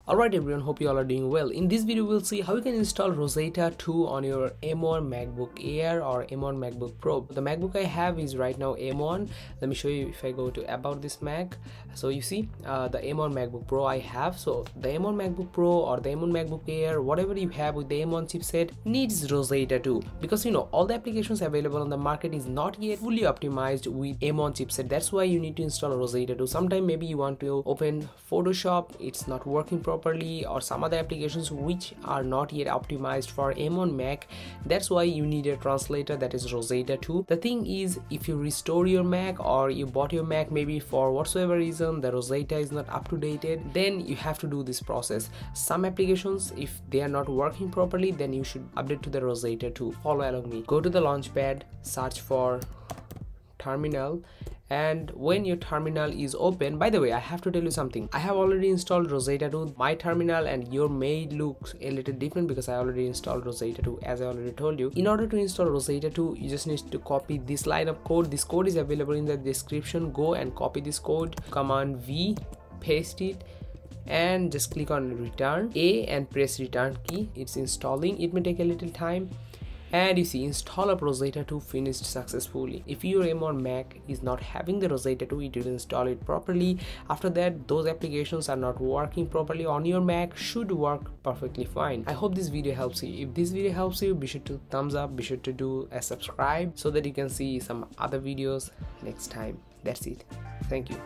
Alright everyone, hope you all are doing well. In this video we'll see how you can install Rosetta 2 on your M1 MacBook Air or M1 MacBook Pro. The MacBook I have is right now M1. Let me show you if I go to about this Mac. So you see the M1 MacBook Pro I have. So the M1 MacBook Pro or the M1 MacBook Air, whatever you have with the M1 chipset needs Rosetta 2, because you know all the applications available on the market is not yet fully optimized with M1 chipset. That's why you need to install Rosetta 2. Sometime maybe you want to open Photoshop, it's not working properly, or some other applications which are not yet optimized for M1 Mac. That's why you need a translator, that is Rosetta 2. The thing is, if you restore your Mac or you bought your Mac maybe for whatsoever reason the Rosetta is not up to date, then you have to do this process. Some applications, if they are not working properly, then you should update to the Rosetta 2. Follow along me. Go to the launchpad, search for terminal, and when your terminal is open, by the way, I have to tell you something. I have already installed Rosetta 2. My terminal and your may look a little different because I already installed Rosetta 2, as I already told you. In order to install Rosetta 2, you just need to copy this line of code. This code is available in the description. Go and copy this code, Command V, paste it, and just click on return A and press return key. It's installing. It may take a little time. And you see, install of Rosetta 2 finished successfully. If your M1 Mac is not having the Rosetta 2, it will install it properly. After that, those applications are not working properly on your Mac should work perfectly fine. I hope this video helps you. If this video helps you, be sure to thumbs up, be sure to do a subscribe so that you can see some other videos next time. That's it. Thank you.